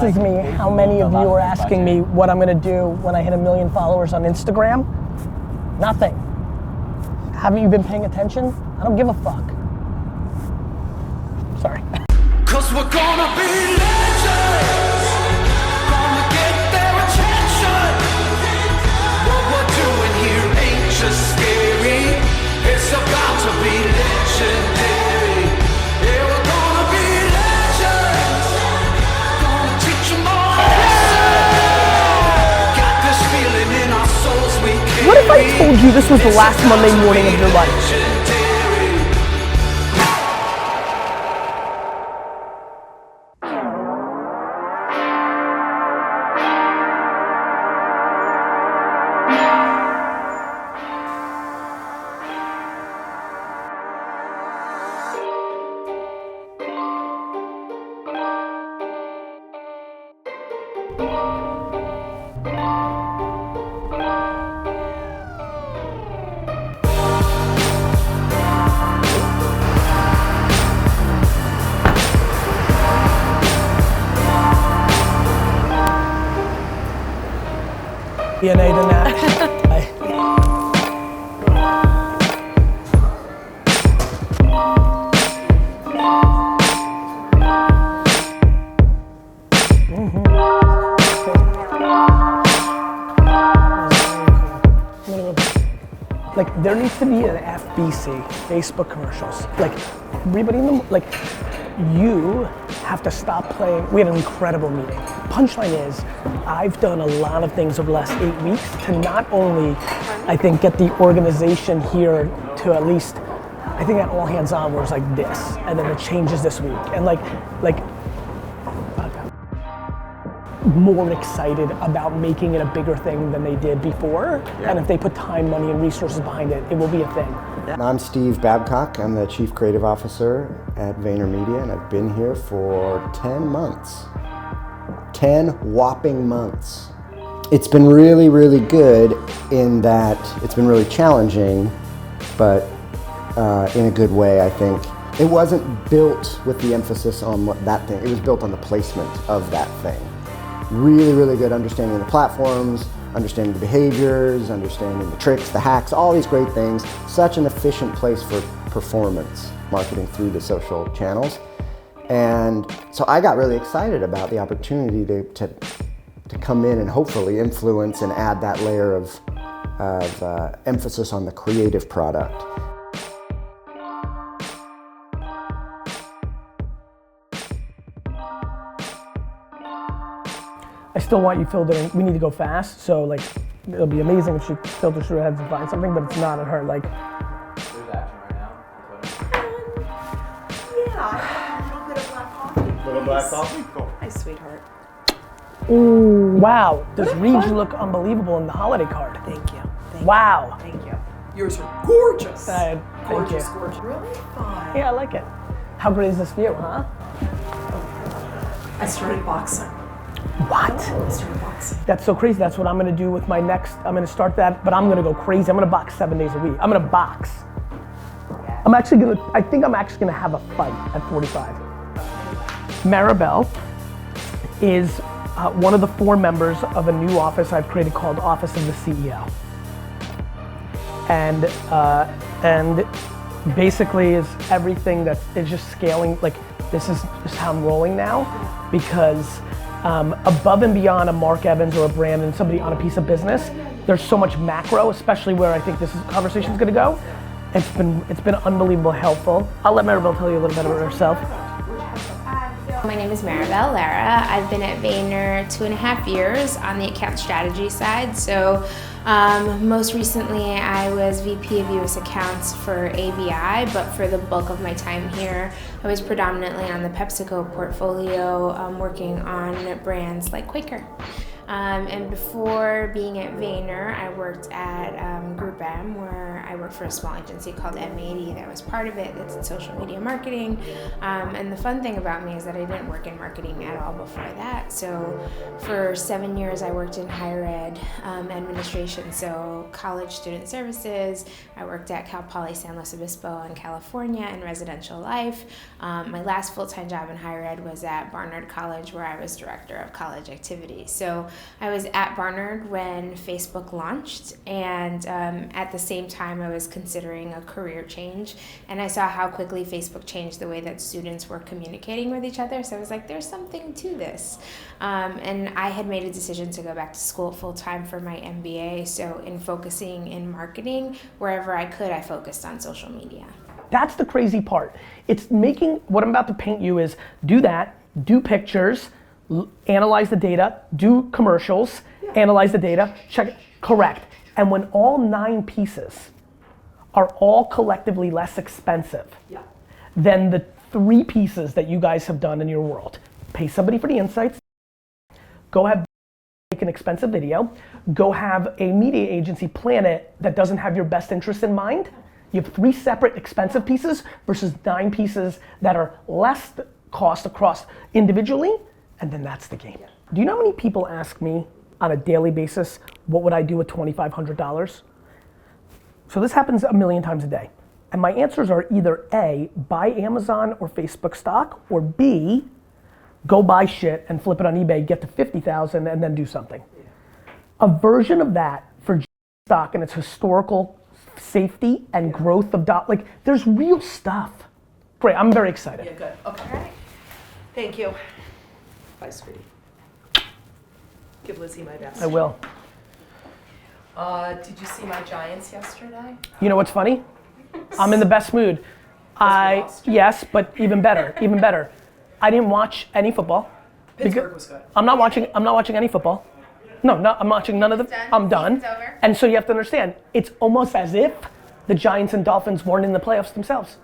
This is me. How many of you are asking me what I'm gonna do when I hit 1 million followers on Instagram? Nothing. Haven't you been paying attention? I don't give a fuck. Sorry. Cause we're gonna be legends. Gonna get their attention. What we're doing here ain't just scary. It's about to be legendary. Yeah, we're gonna be legends. Gonna teach them all. Got this feeling in our souls we carry. What if I told you this was the last Monday morning of your life? DNA than that. Like there needs to be an FBC, Facebook commercials. Like everybody in the, like you have to stop playing. We had an incredible meeting. Punchline is, I've done a lot of things over the last 8 weeks to not only, I think, get the organization here to at least, I think that all hands on was like this, and then it changes this week. And like more excited about making it a bigger thing than they did before. Yeah. And if they put time, money, and resources behind it, it will be a thing. Yeah. I'm Steve Babcock. I'm the Chief Creative Officer at VaynerMedia, and I've been here for 10 months. 10 whopping months. It's been really, really good in that it's been really challenging, but in a good way, I think. It wasn't built with the emphasis on that thing. It was built on the placement of that thing. Really, really good understanding the platforms, understanding the behaviors, understanding the tricks, the hacks, all these great things. Such an efficient place for performance marketing through the social channels. And so I got really excited about the opportunity to come in and hopefully influence and add that layer of emphasis on the creative product. I still want you filtering. We need to go fast, so like it'll be amazing if she filters through her heads and finds something, but it's not at her. Like, there's action right now. Yeah, a little bit of black coffee. Little black coffee, cool. Hi, sweetheart. Ooh, wow. Does Reed look unbelievable in the holiday card? Thank you. Wow. Thank you. Yours are gorgeous. Thank Gorgeous, you. gorgeous. Really fun. Yeah, I like it. How great is this view, huh? I started boxing. What? I started boxing. That's so crazy. That's what I'm gonna do with my next, I'm gonna start that, but I'm gonna go crazy. I'm gonna box 7 days a week. I'm gonna box. I think I'm actually gonna have a fight at 45. Maribel is one of the 4 members of a new office I've created called Office of the CEO. And basically is everything that is just scaling, like this is just how I'm rolling now, because above and beyond a Mark Evans or a brand and somebody on a piece of business, there's so much macro, especially where I think this conversation is gonna go. It's been unbelievably helpful. I'll let Maribel tell you a little bit about herself. My name is Maribel Lara. I've been at Vayner 2.5 years on the account strategy side. So most recently I was VP of US Accounts for ABI, but for the bulk of my time here, I was predominantly on the PepsiCo portfolio, working on brands like Quaker. And before being at Vayner, I worked at Group M, where I worked for a small agency called M80 that was part of it. That's in social media marketing. And the fun thing about me is that I didn't work in marketing at all before that. So for 7 years, I worked in higher ed administration, so college student services. I worked at Cal Poly San Luis Obispo in California in residential life. My last full-time job in higher ed was at Barnard College, where I was director of college activities. So I was at Barnard when Facebook launched, and at the same time I was considering a career change, and I saw how quickly Facebook changed the way that students were communicating with each other. So I was like, there's something to this. And I had made a decision to go back to school full-time for my MBA, so in focusing in marketing, wherever I could, I focused on social media. That's the crazy part. It's making, what I'm about to paint you is do that, do pictures, analyze the data, do commercials, analyze the data, check it, correct. And when all 9 pieces are all collectively less expensive than the 3 pieces that you guys have done in your world, pay somebody for the insights, go have make an expensive video, go have a media agency plan it that doesn't have your best interest in mind. You have 3 separate expensive pieces versus 9 pieces that are less cost across individually, and then that's the game. Do you know how many people ask me on a daily basis, what would I do with $2,500? So this happens a million times a day. And my answers are either A, buy Amazon or Facebook stock, or B, go buy shit and flip it on eBay, get to 50,000 and then do something. A version of that for stock and its historical safety and growth of like there's real stuff. Great, I'm very excited. Yeah, good. Okay. All right. Thank you. Bye, sweetie. Give Lizzie my best. I will. Did you see my Giants yesterday? You know what's funny? I'm in the best mood. Yes, but even better, even better. I didn't watch any football. Pittsburgh was good. I'm not watching any football. No, I'm watching none of them. I'm done. Season's over. And so you have to understand, it's almost as if the Giants and Dolphins weren't in the playoffs themselves.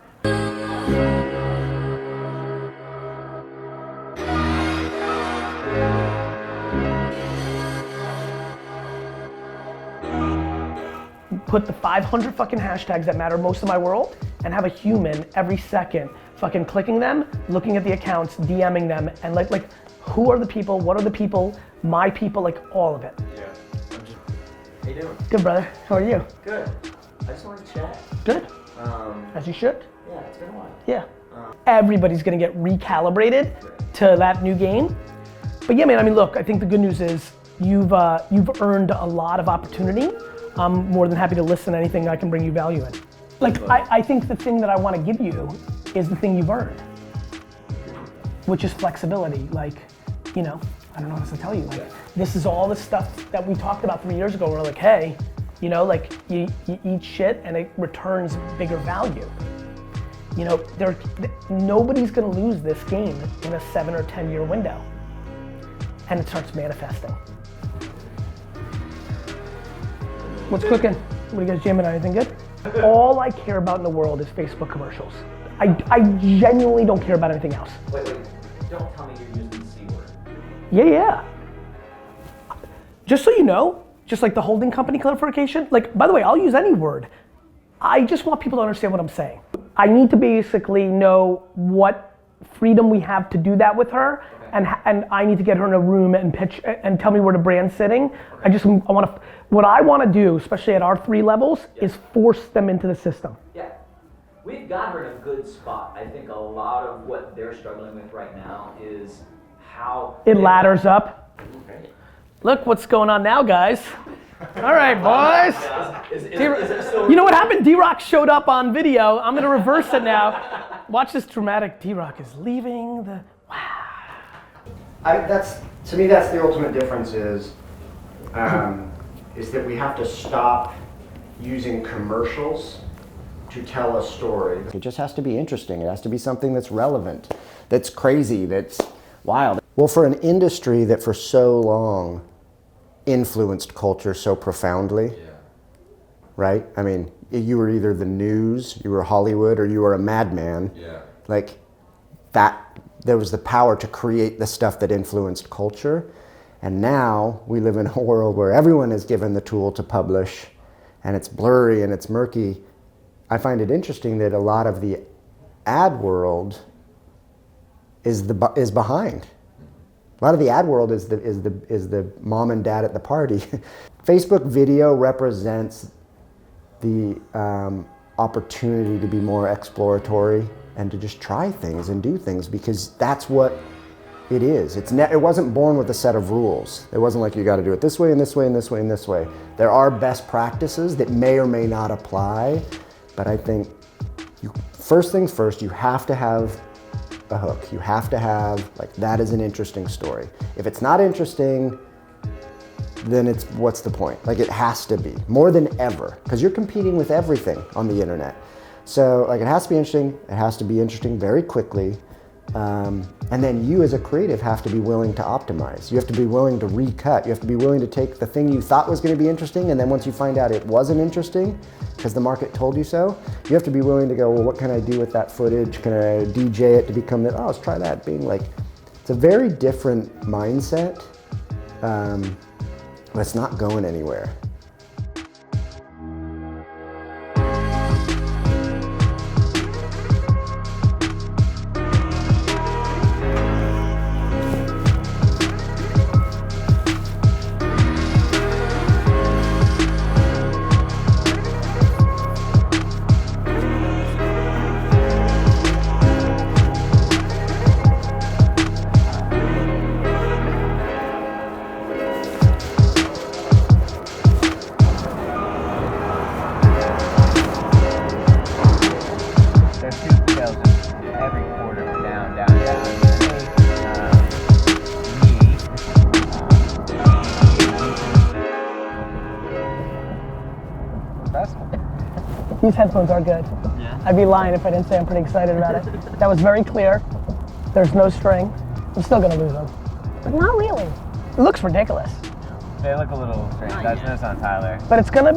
Put the 500 fucking hashtags that matter most in my world and have a human every second fucking clicking them, looking at the accounts, DMing them, and like who are the people, what are the people, my people, like all of it. Yeah. How you doing? Good, brother. How are you? Good. I just wanted to chat. Good. As you should. Yeah, it's been a while. Yeah. Everybody's gonna get recalibrated to that new game. But yeah, man, I mean, look, I think the good news is you've earned a lot of opportunity. I'm more than happy to listen to anything I can bring you value in. Like, I think the thing that I want to give you is the thing you've earned, which is flexibility. Like, you know, I don't know what else to tell you. Like, this is all the stuff that we talked about 3 years ago. We're like, hey, you know, like you eat shit and it returns bigger value. You know, nobody's gonna lose this game in a 7 or 10 year window. And it starts manifesting. What's cooking? What are you guys jamming on? Anything good? All I care about in the world is Facebook commercials. I genuinely don't care about anything else. Wait. Don't tell me you're using the C word. Yeah. Just so you know, just like the holding company clarification, like, by the way, I'll use any word. I just want people to understand what I'm saying. I need to basically know what freedom we have to do that with her, and I need to get her in a room and pitch and tell me where the brand's sitting. What I want to do, especially at our 3 levels, is force them into the system. Yeah, we've got her in a good spot. I think a lot of what they're struggling with right now is how It ladders up. Look what's going on now, guys. All right, boys. Is it still? You know what happened? D-Rock showed up on video. I'm gonna reverse it now. Watch this dramatic. D-Rock is leaving the. To me, that's the ultimate difference is that we have to stop using commercials to tell a story. It just has to be interesting. It has to be something that's relevant, that's crazy, that's wild. Well, for an industry that for so long influenced culture so profoundly, right? I mean, you were either the news, you were Hollywood, or you were a madman. Yeah. Like that, there was the power to create the stuff that influenced culture. And now we live in a world where everyone is given the tool to publish, and it's blurry and it's murky. I find it interesting that a lot of the ad world is behind. A lot of the ad world is the mom and dad at the party. Facebook video represents the opportunity to be more exploratory and to just try things and do things, because that's what it is. It wasn't born with a set of rules. It wasn't like you got to do it this way and this way and this way and this way. There are best practices that may or may not apply, but I think first things first, you have to have a hook. You have to have, like, that is an interesting story. If it's not interesting, then what's the point? Like, it has to be, more than ever, because you're competing with everything on the internet. So, like, it has to be interesting. It has to be interesting very quickly. And then you as a creative have to be willing to optimize. You have to be willing to recut. You have to be willing to take the thing you thought was going to be interesting, and then once you find out it wasn't interesting because the market told you so, you have to be willing to go, well, what can I do with that footage? Can I DJ it to become that? Oh, let's try that. Being like, it's a very different mindset, but it's not going anywhere. These headphones are good. Yeah. I'd be lying if I didn't say I'm pretty excited about it. That was very clear. There's no string. I'm still gonna lose them. But not really. It looks ridiculous. They look a little strange. That's on Tyler. But it's gonna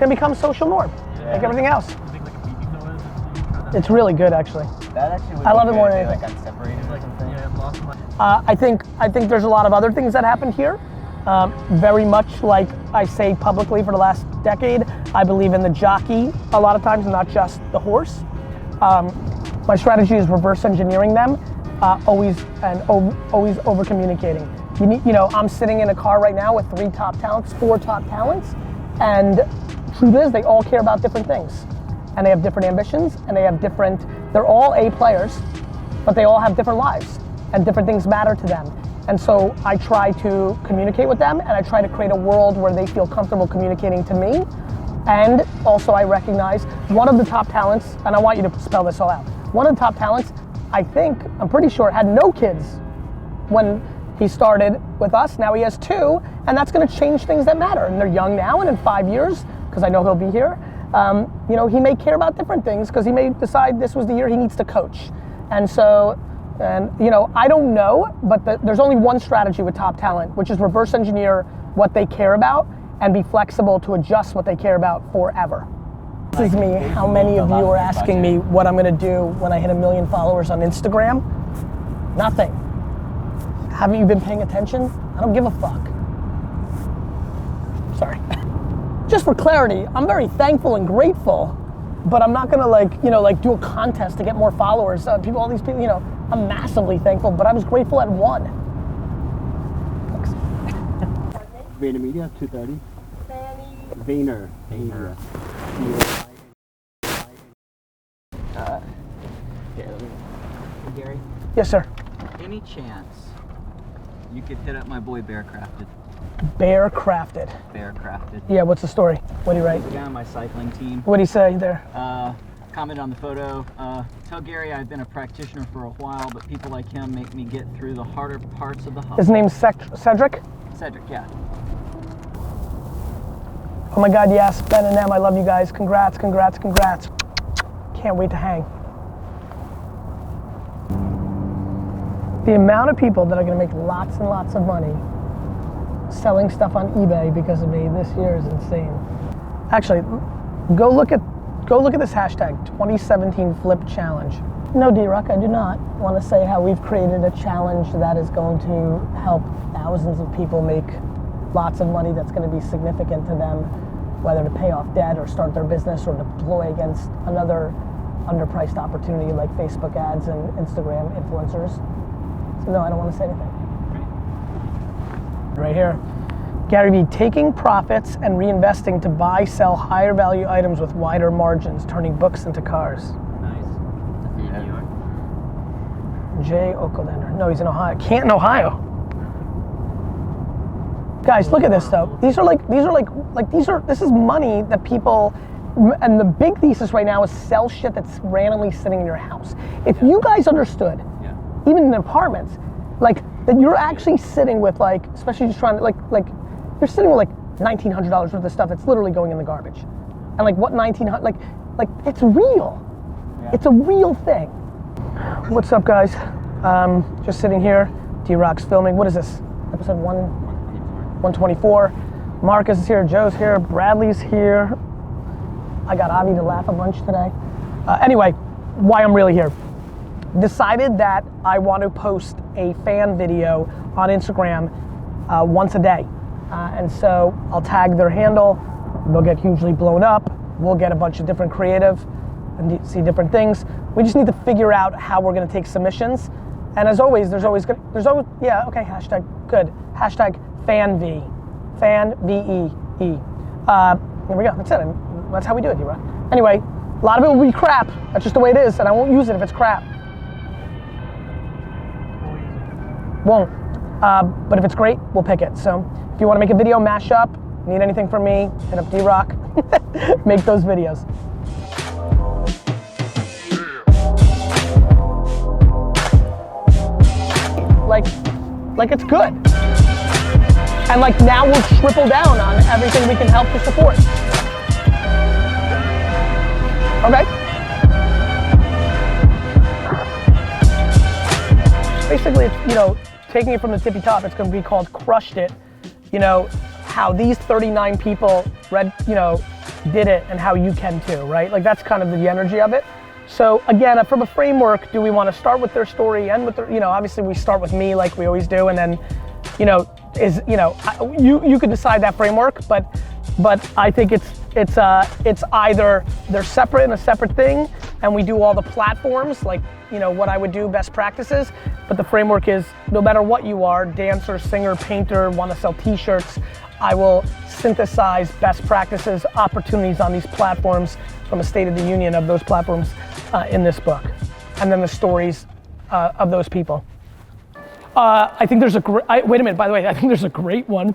become social norm, like everything else. It's really good, actually. That actually would I love be it more good than if they, like, unseparated or something. Yeah, I've lost my... I think there's a lot of other things that happened here. Very much like I say publicly for the last decade, I believe in the jockey a lot of times, not just the horse. My strategy is reverse engineering them, always over communicating. I'm sitting in a car right now with 4 top talents, and truth is they all care about different things. And they have different ambitions, and they're all A players, but they all have different lives, and different things matter to them. And so I try to communicate with them, and I try to create a world where they feel comfortable communicating to me. And also I recognize one of the top talents, and I want you to spell this all out. One of the top talents, I'm pretty sure, had no kids when he started with us. Now he has 2, and that's gonna change things that matter. And they're young now, and in 5 years, because I know he'll be here, he may care about different things, because he may decide this was the year he needs to coach. And so, I don't know, but there's only one strategy with top talent, which is reverse engineer what they care about and be flexible to adjust what they care about forever. This is me. How many of you are asking me what I'm gonna do when I hit 1 million followers on Instagram? Nothing. Haven't you been paying attention? I don't give a fuck. Sorry. Just for clarity, I'm very thankful and grateful, but I'm not gonna do a contest to get more followers. All these people, I'm massively thankful, but I was grateful at 1. Thanks. VaynerMedia, 2:30. Vayner. Media. Gary, Yes, sir. any chance you could hit up my boy Bearcrafted? Bear Crafted. Bearcrafted. Yeah, what's the story? What do you write? The guy on my cycling team. What do you say there? Comment on the photo. Tell Gary I've been a practitioner for a while, but people like him make me get through the harder parts of the hustle. His name's Cedric? Cedric, yeah. Oh my God, yes, Ben and Em, I love you guys. Congrats. Can't wait to hang. The amount of people that are gonna make lots and lots of money selling stuff on eBay because of me this year is insane. Actually, go look at this hashtag, 2017 Flip Challenge. No, D-Rock, I do not want to say how we've created a challenge that is going to help thousands of people make lots of money that's going to be significant to them, whether to pay off debt or start their business or deploy against another underpriced opportunity like Facebook ads and Instagram influencers. So no, I don't want to say anything. Right here. Gary Vee, taking profits and reinvesting to buy, sell higher value items with wider margins, turning books into cars. Nice. New York. Jay Oakelander. No, he's in Ohio. Canton, Ohio. Guys, look at this though. This is money that people, and the big thesis right now is sell shit that's randomly sitting in your house. If you guys understood, even in apartments, like that you're actually sitting with like, especially just trying to like you're sitting with like $1,900 worth of stuff that's literally going in the garbage. And like what 1,900, like it's real. Yeah. It's a real thing. What's up guys? Just sitting here, D-Rock's filming. What is this? Episode 124. Marcus is here, Joe's here, Bradley's here. I got Avi to laugh a bunch today. Anyway, why I'm really here. Decided that I want to post a fan video on Instagram once a day. And so I'll tag their handle, they'll get hugely blown up, we'll get a bunch of different creative and see different things. We just need to figure out how we're gonna take submissions. And as always, there's always, yeah, okay, hashtag, good. Hashtag FanV, Fan, V-E-E. Here we go, that's it. That's how we do it, D-Rock. Anyway, a lot of it will be crap. That's just the way it is, and I won't use it if it's crap. Won't. But if it's great, we'll pick it. So if you want to make a video mashup, need anything from me, hit up D-Rock. Make those videos. Like it's good. And like now we'll triple down on everything we can help to support. Okay. Basically, it's, you know, taking it from the tippy top, it's going to be called Crushed It. You know, how these 39 people did it and how you can too, right? Like that's kind of the energy of it. So again, from a framework, do we want to start with their story, end with their, you know, obviously we start with me like we always do, and then, you know, you could decide that framework, but I think it's either they're separate in a separate thing, and we do all the platforms, like, you know, what I would do, best practices, but the framework is no matter what you are, dancer, singer, painter, want to sell t-shirts, I will synthesize best practices, opportunities on these platforms from a State of the Union of those platforms in this book, and then the stories of those people. I think there's wait a minute, by the way, I think there's a great one.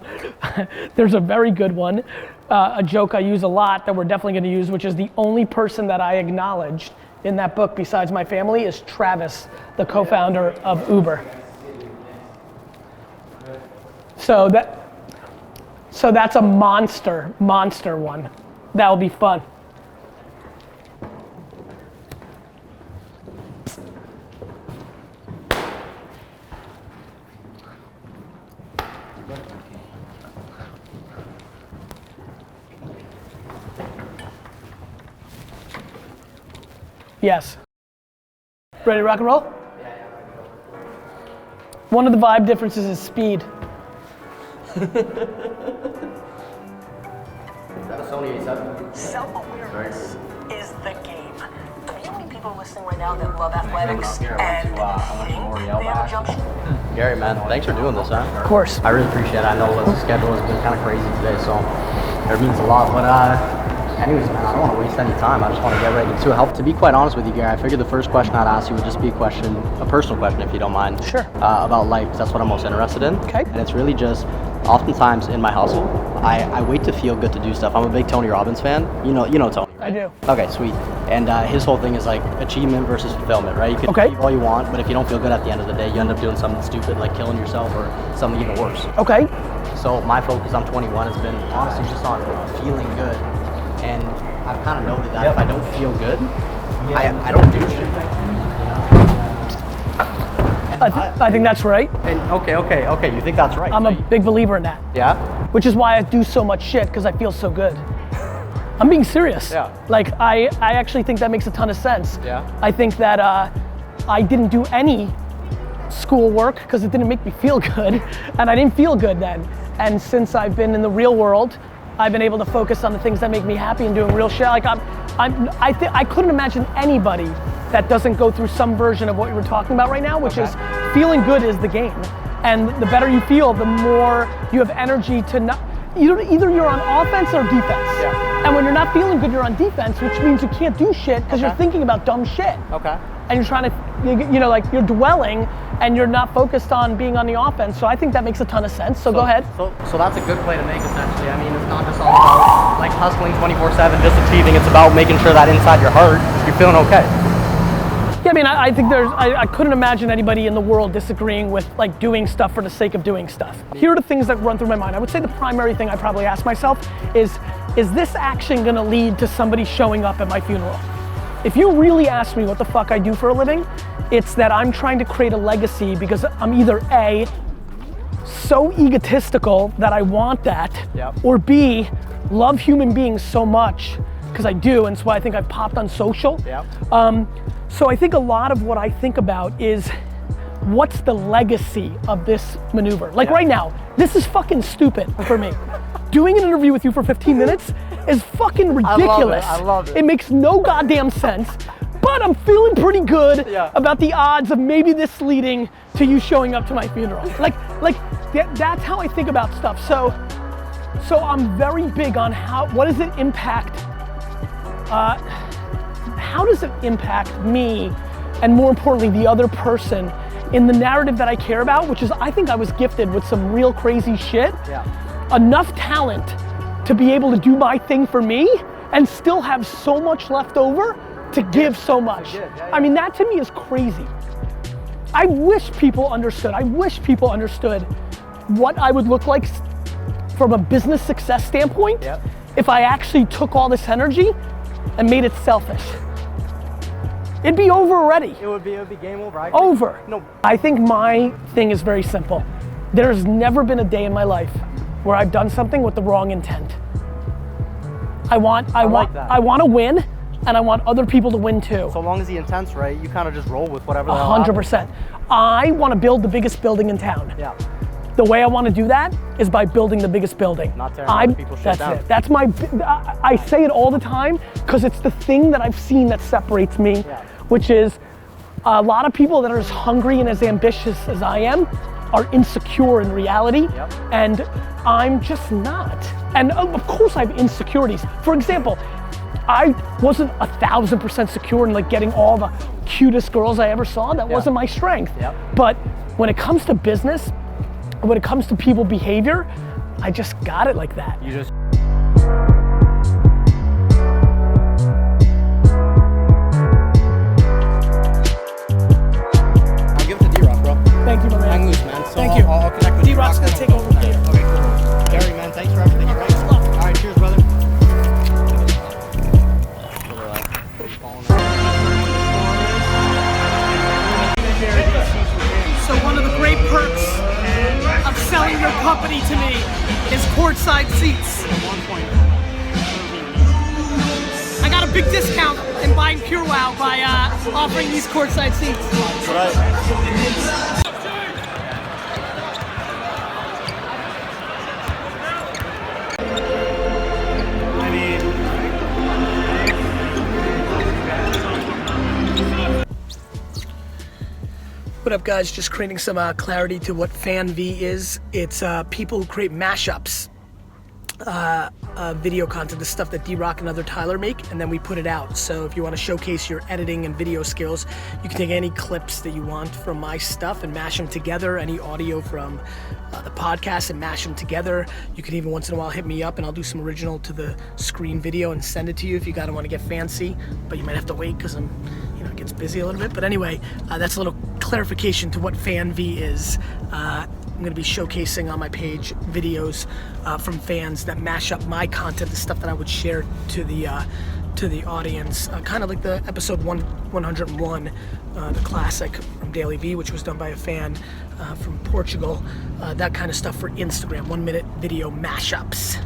There's a very good one, a joke I use a lot that we're definitely gonna use, which is the only person that I acknowledged in that book besides my family is Travis, the co-founder of Uber. So that's a monster one. That'll be fun. Yes. Ready to rock and roll? One of the vibe differences is speed. Is that a Sony A7? Self-awareness is the game. You know how many people listening right now that love athletics and they have a jump shot? Gary, man, thanks for doing this, huh? Of course. I really appreciate it. I know the schedule has been kind of crazy today, so it means a lot. But anyways, man, I don't want to waste any time. I just want to get right into it. To be quite honest with you, Gary, I figured the first question I'd ask you would just be a personal question, if you don't mind. Sure. About life, because that's what I'm most interested in. Okay. And it's really just, oftentimes in my household, I wait to feel good to do stuff. I'm a big Tony Robbins fan. You know Tony, right? I do. Okay, sweet. And his whole thing is like achievement versus fulfillment, right? You can achieve all you want, but if you don't feel good at the end of the day, you end up doing something stupid like killing yourself or something even worse. Okay. So my focus, I'm 21, has been honestly just on feeling good. And I've kind of noted that if I don't feel good, I don't do shit. I think that's right. And okay, you think that's right? I'm a big believer in that. Yeah? Which is why I do so much shit, because I feel so good. I'm being serious. Yeah. Like, I actually think that makes a ton of sense. Yeah. I think that I didn't do any schoolwork because it didn't make me feel good, and I didn't feel good then. And since I've been in the real world, I've been able to focus on the things that make me happy and doing real shit. Like I couldn't imagine anybody that doesn't go through some version of what you were talking about right now, which is feeling good is the game. And the better you feel, the more you have energy to not, either you're on offense or defense. Yeah. And when you're not feeling good, you're on defense, which means you can't do shit because you're thinking about dumb shit. Okay. And you're trying to, you know, like you're dwelling and you're not focused on being on the offense. So I think that makes a ton of sense. So go ahead. So that's a good play to make essentially. I mean, it's not just all about like hustling 24/7, just achieving. It's about making sure that inside your heart, you're feeling okay. Yeah, I mean, I think I couldn't imagine anybody in the world disagreeing with like doing stuff for the sake of doing stuff. Here are the things that run through my mind. I would say the primary thing I probably ask myself is this action gonna lead to somebody showing up at my funeral? If you really ask me what the fuck I do for a living, it's that I'm trying to create a legacy because I'm either A, so egotistical that I want that, or B, love human beings so much, because I do, and it's why I think I've popped on social. So I think a lot of what I think about is what's the legacy of this maneuver? Like right now, this is fucking stupid for me. Doing an interview with you for 15 minutes is fucking ridiculous. I love it. It makes no goddamn sense, but I'm feeling pretty good about the odds of maybe this leading to you showing up to my funeral. That's how I think about stuff. So I'm very big on what does it impact, how does it impact me, and more importantly, the other person in the narrative that I care about, which is I think I was gifted with some real crazy shit. Enough talent to be able to do my thing for me and still have so much left over to give so much. I mean, that to me is crazy. I wish people understood what I would look like from a business success standpoint if I actually took all this energy and made it selfish. It'd be over already. It would be game over. Over. No. I think my thing is very simple. There's never been a day in my life where I've done something with the wrong intent. I want to win, and I want other people to win too. So long as the intent's right, you kind of just roll with whatever. 100%. I want to build the biggest building in town. The way I want to do that is by building the biggest building. Not tearing other people's shit down. It. That's my. I say it all the time because it's the thing that I've seen that separates me, which is a lot of people that are as hungry and as ambitious as I am are insecure in reality, and I'm just not. And of course I have insecurities. For example, I wasn't 1,000% secure in like getting all the cutest girls I ever saw. That wasn't my strength. But when it comes to business, when it comes to people behavior, I just got it like that. I'll give it to D-Rock, bro. Thank you, my man. Hang loose, man. So Thank you. I'll connect with D-Rock's gonna take over here. Okay, cool. Gary, man, thanks for everything. All right, cheers, brother. So one of the great perks of selling your company to me is courtside seats. I got a big discount in buying Pure Wow by offering these courtside seats. That's right. What up, guys? Just creating some clarity to what FanV is. It's people who create mashups, video content, the stuff that D-Rock and other Tyler make, and then we put it out. So if you want to showcase your editing and video skills, you can take any clips that you want from my stuff and mash them together, any audio from the podcast and mash them together. You can even once in a while hit me up and I'll do some original to the screen video and send it to you if you gotta want to get fancy, but you might have to wait because it gets busy a little bit. But anyway, that's a little clarification to what FanV is. I'm gonna be showcasing on my page videos from fans that mash up my content, the stuff that I would share to the audience, kind of like the episode 101, the classic from Daily V, which was done by a fan from Portugal. That kind of stuff for Instagram, 1 minute video mashups.